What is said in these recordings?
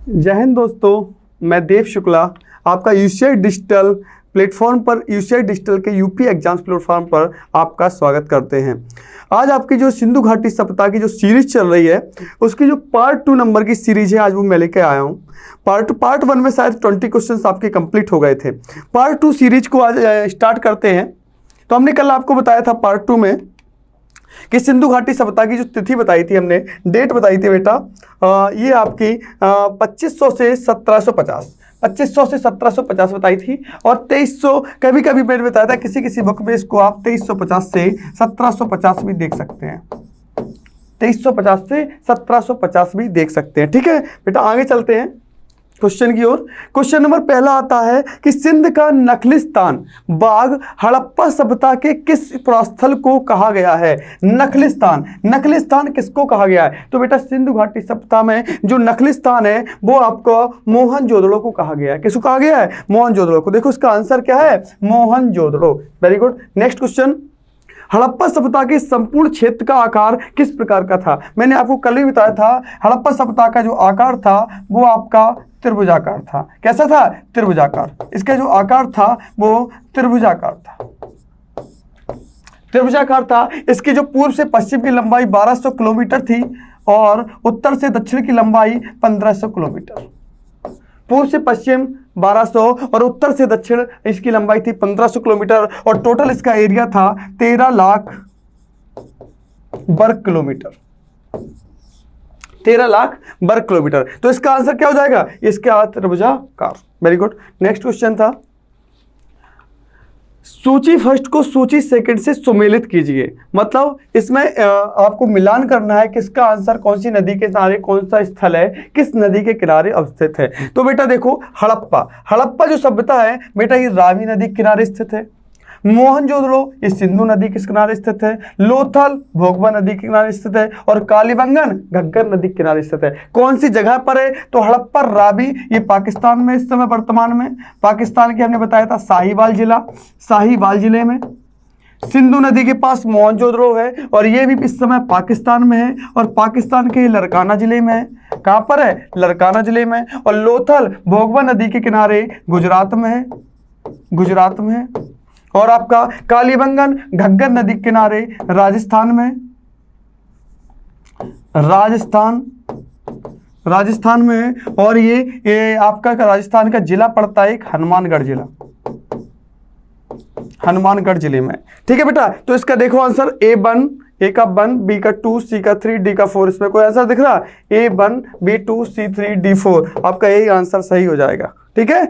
जय हिंद दोस्तों, मैं देव शुक्ला आपका यूसीआई डिजिटल प्लेटफॉर्म पर यूसीआई डिजिटल के यूपी एग्जाम्स प्लेटफॉर्म पर आपका स्वागत करते हैं। आज आपकी जो सिंधु घाटी सप्ताह की जो सीरीज चल रही है उसकी जो पार्ट 2 नंबर की सीरीज है आज वो मैं लेके आया हूँ। पार्ट 1 में शायद 20 क्वेश्चंस आपके कंप्लीट हो गए थे। पार्ट 2 सीरीज को आज स्टार्ट करते हैं। तो हमने कल आपको बताया था पार्ट 2 में कि सिंधु घाटी सप्ताह की जो तिथि बताई थी, हमने डेट बताई थी बेटा, ये आपकी 2500 से 1750 बताई थी। और 2300 कभी कभी मैंने बताया था किसी किसी बुक में इसको आप 2350 से 1750 भी देख सकते हैं। 2350 से 1750 भी देख सकते हैं। ठीक है बेटा, आगे चलते हैं क्वेश्चन की ओर। क्वेश्चन नंबर पहला आता है कि सिंध का नखलिस्तान बाग हड़प्पा सभ्यता के किस पुरास्थल को कहा गया है? नखलिस्तान किसको कहा गया है? तो बेटा सिंधु घाटी सभ्यता में जो नखलिस्तान है वो आपको मोहनजोदड़ो को कहा गया है। किसको कहा गया है? मोहनजोदड़ो को। देखो इसका आंसर क्या है? Mohenjodaro. Very good. Next question, Harappa सभ्यता के संपूर्ण क्षेत्र का आकार किस प्रकार का था? मैंने आपको कल ही बताया था हड़प्पा सभ्यता का जो आकार था वो आपका त्रिभुजाकार था। कैसा था? त्रिभुजाकार। इसका जो आकार था वो त्रिभुजाकार था। इसकी जो पूर्व से पश्चिम की लंबाई 1200 किलोमीटर थी और उत्तर से दक्षिण की लंबाई 1500 किलोमीटर। पूर्व से पश्चिम 1200 और उत्तर से दक्षिण इसकी लंबाई थी 1500 किलोमीटर और टोटल इसका एरिया था 13 लाख वर्ग किलोमीटर। 13 लाख वर्ग किलोमीटर। तो इसका आंसर क्या हो जाएगा? इसका त्रिभुजाकार। Very good. नेक्स्ट क्वेश्चन था, सूची फर्स्ट को सूची सेकंड से सुमेलित कीजिए। मतलब इसमें आपको मिलान करना है किसका आंसर कौन सी नदी के किनारे, कौन सा स्थल है, किस नदी के किनारे अवस्थित है। तो बेटा देखो हड़प्पा जो सभ्यता है बेटा ये रावी नदी के किनारे स्थित है। मोहनजोदड़ो ये सिंधु नदी के किनारे स्थित है। लोथल भोगवा नदी के किनारे स्थित है और कालीबंगन घग्गर नदी के किनारे स्थित है। कौन सी जगह पर है? तो हड़प्पा रावी ये पाकिस्तान में इस समय वर्तमान में, पाकिस्तान के हमने बताया था साहिवाल जिले में। सिंधु नदी के पास मोहनजोदड़ो है और ये भी इस समय पाकिस्तान में है और पाकिस्तान के लड़काना जिले में है। कहाँ पर है? लड़काना जिले में। और लोथल भोगवा नदी के किनारे गुजरात में है। और आपका कालीबंगन घग्गर नदी के किनारे राजस्थान में है। और ये आपका राजस्थान का जिला पड़ता है एक हनुमानगढ़ जिले में। ठीक है बेटा, तो इसका देखो आंसर A1, A का 1, B का 2, C का 3, D का 4। इसमें कोई आंसर दिख रहा? A1, B2, C3, D4। आपका यही आंसर सही हो जाएगा। ठीक है।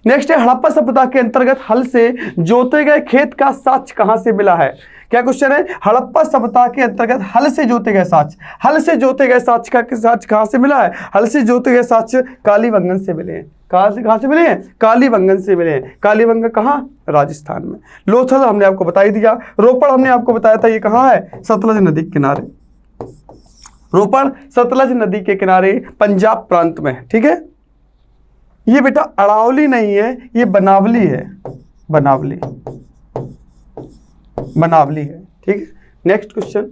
नेक्स्ट है हड़प्पा सभ्यता के अंतर्गत हल से जोते गए खेत का साक्ष्य कहां से मिला है? क्या क्वेश्चन है? हड़प्पा सभ्यता के अंतर्गत हल से जोते गए साक्ष्य का साक्ष्य कहां से मिला है? हल से जोते गए साक्ष्य कालीबंगन से मिले हैं। कहां से मिले हैं? कालीबंगन से मिले हैं। कालीबंगन कहां? राजस्थान में। लोथल हमने आपको बता ही दिया। रोपड़ हमने आपको बताया था ये कहां है? सतलज नदी के किनारे। रोपड़ सतलज नदी के किनारे पंजाब प्रांत में है। ठीक है। ये बेटा अरावली नहीं है, ये बनावली है। ठीक है। नेक्स्ट क्वेश्चन,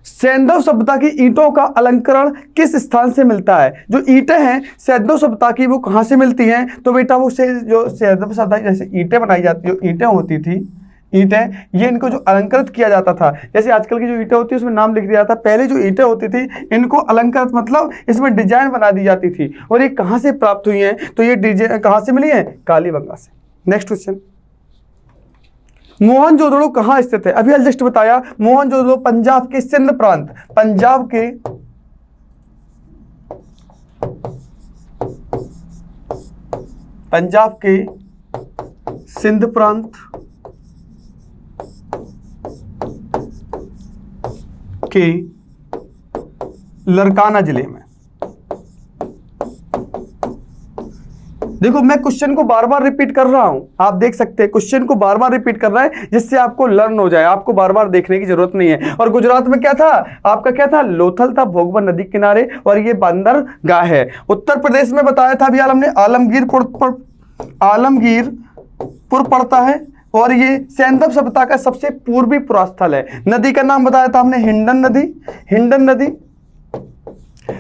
सैंधव सभ्यता की ईंटों का अलंकरण किस स्थान से मिलता है? जो ईंटें हैं सैंधव सभ्यता की वो कहां से मिलती हैं? तो बेटा वो जो सैंधव सभ्यता जैसे ईंटें बनाई जाती, जो ईंटें होती थी, ये इनको जो अलंकृत किया जाता था, जैसे आजकल की जो ईंटें होती है उसमें नाम लिख दिया जाता। पहले जो ईंटें होती थी इनको अलंकृत मतलब इसमें डिजाइन बना दी जाती थी। और ये कहां से प्राप्त हुई हैं? तो ये डिजाइन कहां से मिली है? कालीबंगा से। नेक्स्ट क्वेश्चन, मोहनजोदड़ो कहां स्थित है? अभी जस्ट बताया मोहनजोदड़ो पंजाब के सिंध प्रांत, पंजाब के सिंध प्रांत के लड़काना जिले में। देखो मैं क्वेश्चन को बार बार रिपीट कर रहा हूं, आप देख सकते हैं क्वेश्चन को बार बार रिपीट कर रहा है जिससे आपको लर्न हो जाए, आपको बार बार देखने की जरूरत नहीं है। और गुजरात में क्या था? आपका क्या था? लोथल था भोगवा नदी किनारे और ये बंदरगाह है। उत्तर प्रदेश में बताया था अभी हमने आलमगीरपुर पड़ता है और ये सैंधव सभ्यता का सबसे पूर्वी पुरास्थल है। नदी का नाम बताया था हमने हिंडन नदी।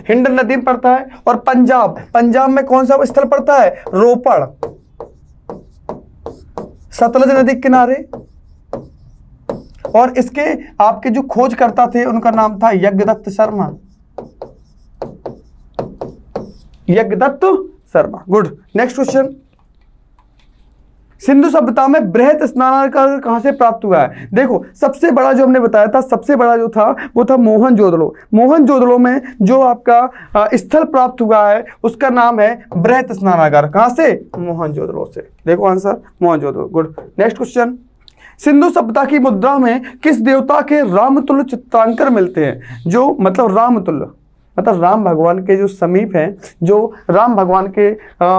हिंड नदी में पड़ता है। और पंजाब, पंजाब में कौन सा स्थल पड़ता है? रोपड़, सतलज नदी के किनारे। और इसके आपके जो खोजकर्ता थे उनका नाम था Yagyadatt Sharma, Yagyadatt Sharma. Good. Next question, Sindhu सभ्यता में बृहत स्नानागार कहां से प्राप्त हुआ है? देखो सबसे बड़ा जो हमने बताया था, सबसे बड़ा जो था वो था मोहनजोदड़ो। मोहनजोदड़ो में जो आपका स्थल प्राप्त हुआ है उसका नाम है बृहत स्नानागार। कहां से? मोहनजोदड़ो से। देखो answer Mohenjodaro. Good. Next question, Sindhu सभ्यता की मुद्रा में किस देवता के रामतुल्य चित्रांकन मिलते हैं? जो मतलब रामतुल्य मतलब राम भगवान के जो समीप हैं, जो राम भगवान के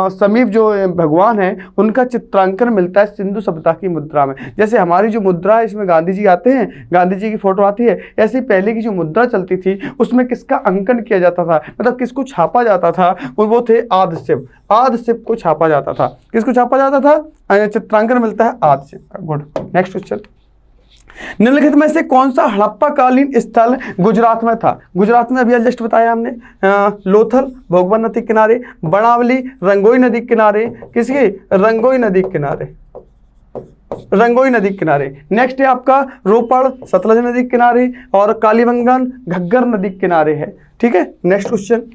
समीप जो भगवान हैं उनका चित्रांकन मिलता है सिंधु सभ्यता की मुद्रा में। जैसे हमारी जो मुद्रा है इसमें गांधी जी आते हैं, गांधी जी की फोटो आती है, ऐसे पहले की जो मुद्रा चलती थी उसमें किसका अंकन किया जाता था, मतलब किसको छापा जाता था? वो थे आदिशिव। आदिशिव को छापा जाता था। किसको छापा जाता था? चित्रांकन मिलता है आदिशिव का। गुड। नेक्स्ट क्वेश्चन, निम्नलिखित में से कौन सा हड़प्पा कालीन स्थल गुजरात में था? गुजरात में अभी जस्ट बताया हमने, लोथल भोगवन नदी किनारे, बनावली रंगोई नदी किनारे, किसकी? रंगोई नदी किनारे, रंगोई नदी किनारे। नेक्स्ट है आपका रोपड़ सतलज नदी किनारे, और कालीबंगन घग्गर नदी किनारे है। ठीक है। नेक्स्ट क्वेश्चन,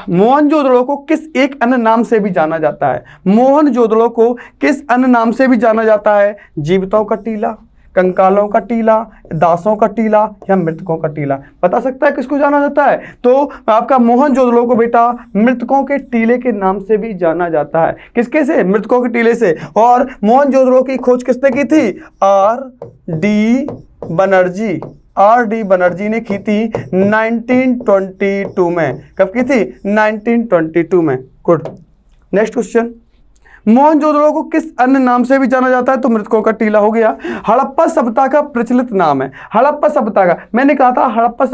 मोहनजोदड़ो को किस एक अन्य नाम से भी जाना जाता है? मोहनजोदड़ो को किस अन्य नाम से भी जाना जाता है? जीवितों का टीला, कंकालों का टीला, दासों का टीला, या मृतकों का टीला? बता सकता है किसको जाना जाता है? तो आपका मोहनजोदड़ो को बेटा मृतकों के टीले के नाम से भी जाना जाता है। किसके से? मृतकों के टीले से। और मोहनजोदड़ो की खोज किसने की थी? R.D. बनर्जी। R.D. बनर्जी ने की थी 1922 में। कब की थी? 1922 में। गुड। नेक्स्ट क्वेश्चन, मोहनजोदड़ो को किस अन्य नाम से भी जाना जाता है? तो मृतकों का टीला हो गया। हड़प्पा सभ्यता का प्रचलित नाम है। हड़प्पा सभ्यता का मैंने कहा था, हड़प्पा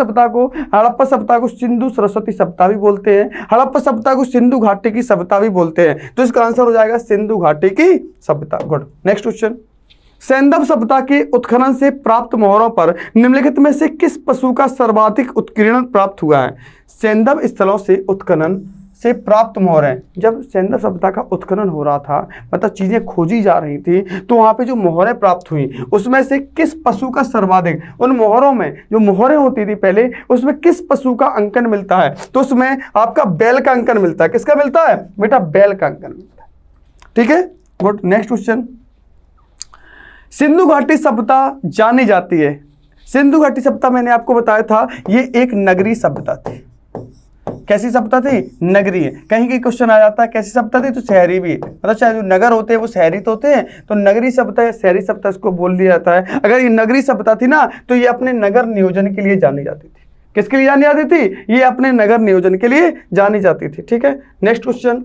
सभ्यता को सिंधु सरस्वती सभ्यता भी बोलते हैं। हड़प्पा सभ्यता को सिंधु घाटी की सभ्यता भी बोलते हैं। तो इसका आंसर हो जाएगा सिंधु घाटी की सभ्यता। गुड। नेक्स्ट क्वेश्चन, सैंधव सभ्यता के उत्खनन से प्राप्त मोहरों पर निम्नलिखित में से किस पशु का सर्वाधिक उत्कीर्णन प्राप्त हुआ है? सैंधव स्थलों से उत्खनन से प्राप्त मोहरें, जब सैंधव सभ्यता का उत्खनन हो रहा था, मतलब चीजें खोजी जा रही थी, तो वहां पे जो मोहरें प्राप्त हुई उसमें से किस पशु का सर्वाधिक, उन मोहरों में जो मोहरें होती थी पहले उसमें किस पशु का अंकन मिलता है? तो उसमें आपका बैल का अंकन मिलता है। किसका मिलता है बेटा? बैल का अंकन मिलता है। ठीक है। गुड। नेक्स्ट क्वेश्चन, सिंधु घाटी सभ्यता जानी जाती है। सिंधु घाटी सभ्यता मैंने आपको बताया था ये एक नगरीय सभ्यता थी। कैसी सभ्यता थी? नगरीय। कहीं कहीं क्वेश्चन आ जाता है कैसी सभ्यता थी, तो शहरी भी, मतलब चाहे जो नगर होते हैं वो शहरी तो होते हैं, तो नगरीय सभ्यता या शहरी सभ्यता इसको बोल दिया जाता है। अगर ये नगरीय सभ्यता थी ना तो ये अपने नगर नियोजन के लिए जानी जाती थी। किसके लिए जानी जाती थी? ये अपने नगर नियोजन के लिए जानी जाती थी। ठीक है। नेक्स्ट क्वेश्चन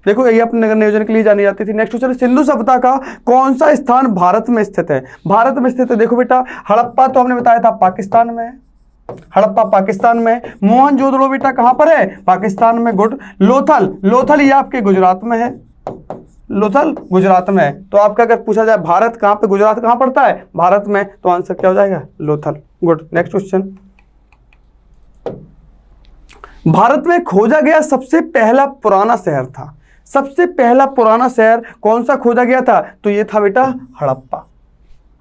देखो, ये अपने नगर नियोजन के लिए जानी जाती थी। नेक्स्ट क्वेश्चन, सिंधु सभ्यता का कौन सा स्थान भारत में स्थित है? भारत में स्थित है। देखो बेटा, हड़प्पा तो हमने बताया था पाकिस्तान में, हड़प्पा पाकिस्तान में। मोहनजोदड़ो बेटा कहां पर है? पाकिस्तान में। गुड। लोथल, लोथल ये आपके गुजरात में है। लोथल गुजरात में है। तो आपका अगर पूछा जाए भारत कहां पे, गुजरात कहां पड़ता है? भारत में। तो आंसर क्या हो जाएगा? Lothal. Good. Next question, Bharat में खोजा गया सबसे पहला पुराना शहर था। सबसे पहला पुराना शहर कौन सा खोजा गया था? तो ये था बेटा हड़प्पा।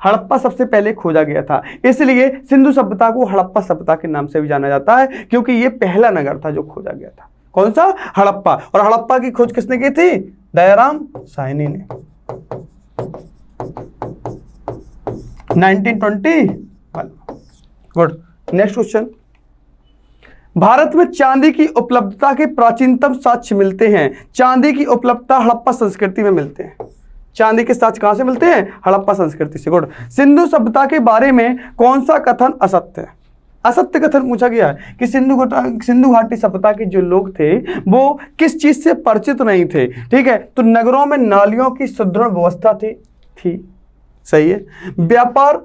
हड़प्पा सबसे पहले खोजा गया था, इसलिए सिंधु सभ्यता को हड़प्पा सभ्यता के नाम से भी जाना जाता है, क्योंकि ये पहला नगर था जो खोजा गया था। कौन सा? हड़प्पा। और हड़प्पा की खोज किसने की थी? दयाराम साहनी ने 1921। गुड। नेक्स्ट क्वेश्चन, भारत में चांदी की उपलब्धता के प्राचीनतम साक्ष्य मिलते हैं। चांदी की उपलब्धता हड़प्पा संस्कृति में मिलते हैं। चांदी के साक्ष्य कहां से मिलते हैं? हड़प्पा संस्कृति से। गुड। सिंधु सभ्यता के बारे में कौन सा कथन असत्य है? असत्य कथन पूछा गया है कि सिंधु घाटी सभ्यता के जो लोग थे वो किस चीज से परिचित नहीं थे। ठीक है। तो नगरों में नालियों की सुदृढ़ व्यवस्था थी। सही है। व्यापार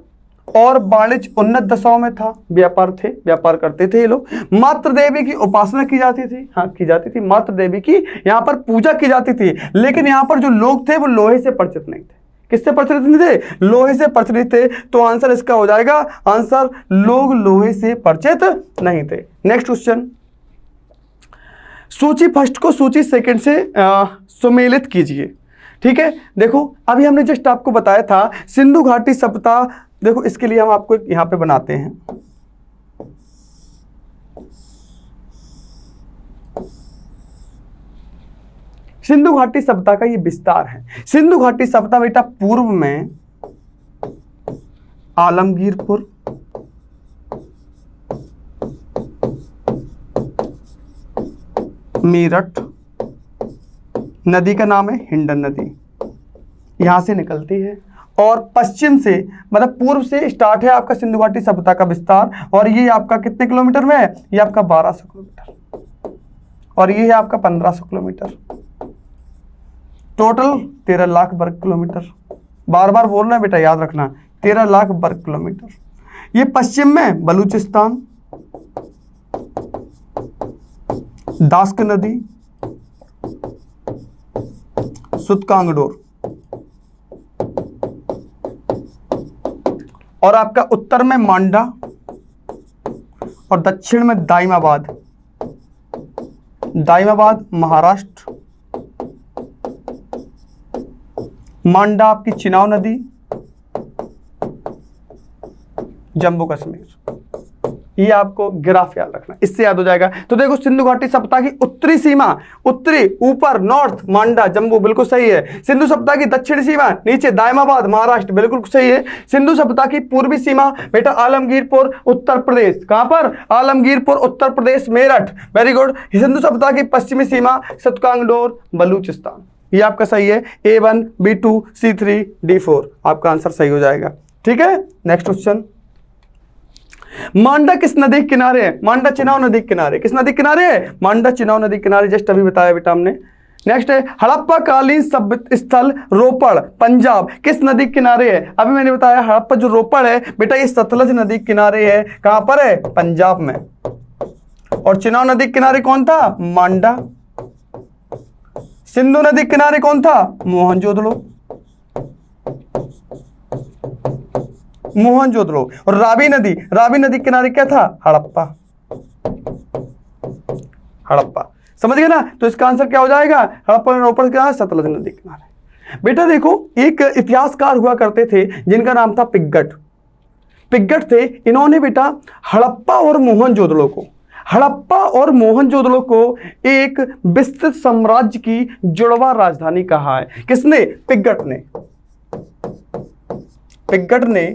और वाणिज्य उन्नत दशाओं में था। व्यापार करते थे ये लोग। मातृ देवी की उपासना की जाती थी। हाँ, की जाती थी। मातृ देवी की यहाँ पर पूजा की जाती थी। लेकिन यहाँ पर जो लोग थे वो लोहे से परिचित नहीं थे। किससे प्रचलित नहीं थे? लोहे से प्रचलित थे। तो आंसर इसका हो जाएगा, आंसर लोग लोहे से परिचित नहीं थे। नेक्स्ट क्वेश्चन, सूची फर्स्ट को सूची सेकंड से सुमेलित कीजिए। ठीक है, देखो अभी हमने जस्ट आपको बताया था सिंधु घाटी सभ्यता। देखो इसके लिए हम आपको यहां पे बनाते हैं, सिंधु घाटी सभ्यता का ये विस्तार है। सिंधु घाटी सभ्यता बेटा पूर्व में आलमगीरपुर, मेरठ, नदी का नाम है हिंडन नदी, यहां से निकलती है और पश्चिम से मतलब पूर्व से स्टार्ट है आपका सिंधु घाटी सभ्यता का विस्तार। और ये आपका कितने किलोमीटर में है? ये आपका 1200 किलोमीटर और ये है आपका 1500 किलोमीटर, टोटल 13 लाख वर्ग किलोमीटर। बार बार बोलना है बेटा, याद रखना, 13 लाख वर्ग किलोमीटर। ये पश्चिम में बलूचिस्तान, दास्क नदी, सुतकांगडोर, और आपका उत्तर में मांडा और दक्षिण में दाइमाबाद, दाइमाबाद महाराष्ट्र, मांडा आपकी चिनाव नदी, जम्मू कश्मीर। ये आपको ग्राफ याद रखना, इससे याद हो जाएगा। तो देखो सिंधु घाटी सभ्यता की उत्तरी सीमा, उत्तरी ऊपर नॉर्थ मांडा जम्मू, बिल्कुल सही है। सिंधु सभ्यता की दक्षिणी सीमा नीचे दाइमाबाद महाराष्ट्र, बिल्कुल सही है। सिंधु सभ्यता की पूर्वी सीमा बेटा आलमगीरपुर उत्तर प्रदेश, कहां पर? Alamgirpur Uttar Pradesh, Meerut, very good. सिंधु सभ्यता की पश्चिमी सीमा सुतकांगडोर बलूचिस्तान। ये आपका सही है, A1 B2 C3 D4 आपका आंसर सही हो जाएगा। ठीक है, नेक्स्ट क्वेश्चन, मांडा किस नदी के किनारे है? मांडा चिनाव नदी के किनारे। किस नदी के किनारे है? मांडा चिनाव नदी के किनारे, जस्ट अभी बताया बेटा हमने। नेक्स्ट है हड़प्पा कालीन सभ्य स्थल रोपड़ पंजाब, किस नदी के किनारे है? अभी मैंने बताया हड़प्पा जो रोपड़ है बेटा ये सतलज नदी के किनारे है। कहां पर है? पंजाब में। और चिनाव नदी के किनारे कौन था? मांडा। सिंधु नदी के किनारे कौन था? मोहनजोदड़ो, मोहनजोदड़ो। और रावी नदी, रावी नदी के किनारे क्या था? हड़प्पा, हड़प्पा। समझ गए ना? तो इसका आंसर क्या हो जाएगा? हड़प्पा रोपड़ क्या है? सतलज नदी के किनारे। बेटा देखो एक इतिहासकार हुआ करते थे जिनका नाम था पिग्गट, पिग्गट थे। इन्होंने बेटा हड़प्पा और मोहनजोदड़ो को, हड़प्पा और मोहनजोदड़ो को एक विस्तृत साम्राज्य की जुड़वा राजधानी कहा है। किसने? पिग्गट ने। पिग्गट ने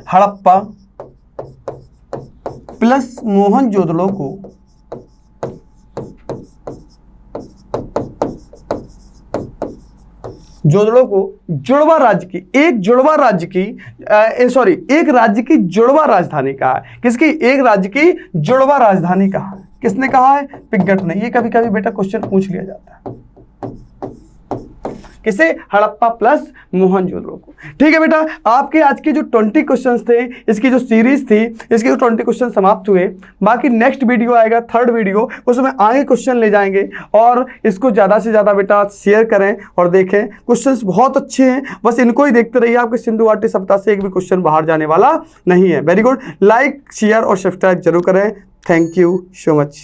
हड़प्पा प्लस मोहनजोदड़ो को जोदड़ो को जुड़वा राज्य की, एक जुड़वा राज्य की एक राज्य की जुड़वा राजधानी कहा है। किसकी? एक राज्य की जुड़वा राजधानी कहा है। किसने कहा है? पिग्गट ने। ये कभी कभी बेटा क्वेश्चन पूछ लिया जाता है। किसे? हड़प्पा प्लस मोहनजोदड़ो को। ठीक है बेटा, आपके आज के जो 20 क्वेश्चंस थे, इसकी जो सीरीज थी, इसके जो 20 क्वेश्चन समाप्त हुए। बाकी नेक्स्ट वीडियो आएगा, थर्ड वीडियो, उसमें आगे क्वेश्चन ले जाएंगे और इसको ज़्यादा से ज़्यादा बेटा शेयर करें और देखें। क्वेश्चंस बहुत अच्छे हैं, बस इनको ही देखते रहिए। आपके सिंधु घाटी सभ्यता से एक भी क्वेश्चन बाहर जाने वाला नहीं है। वेरी गुड, लाइक शेयर और सब्सक्राइब जरूर करें। Thank you so much.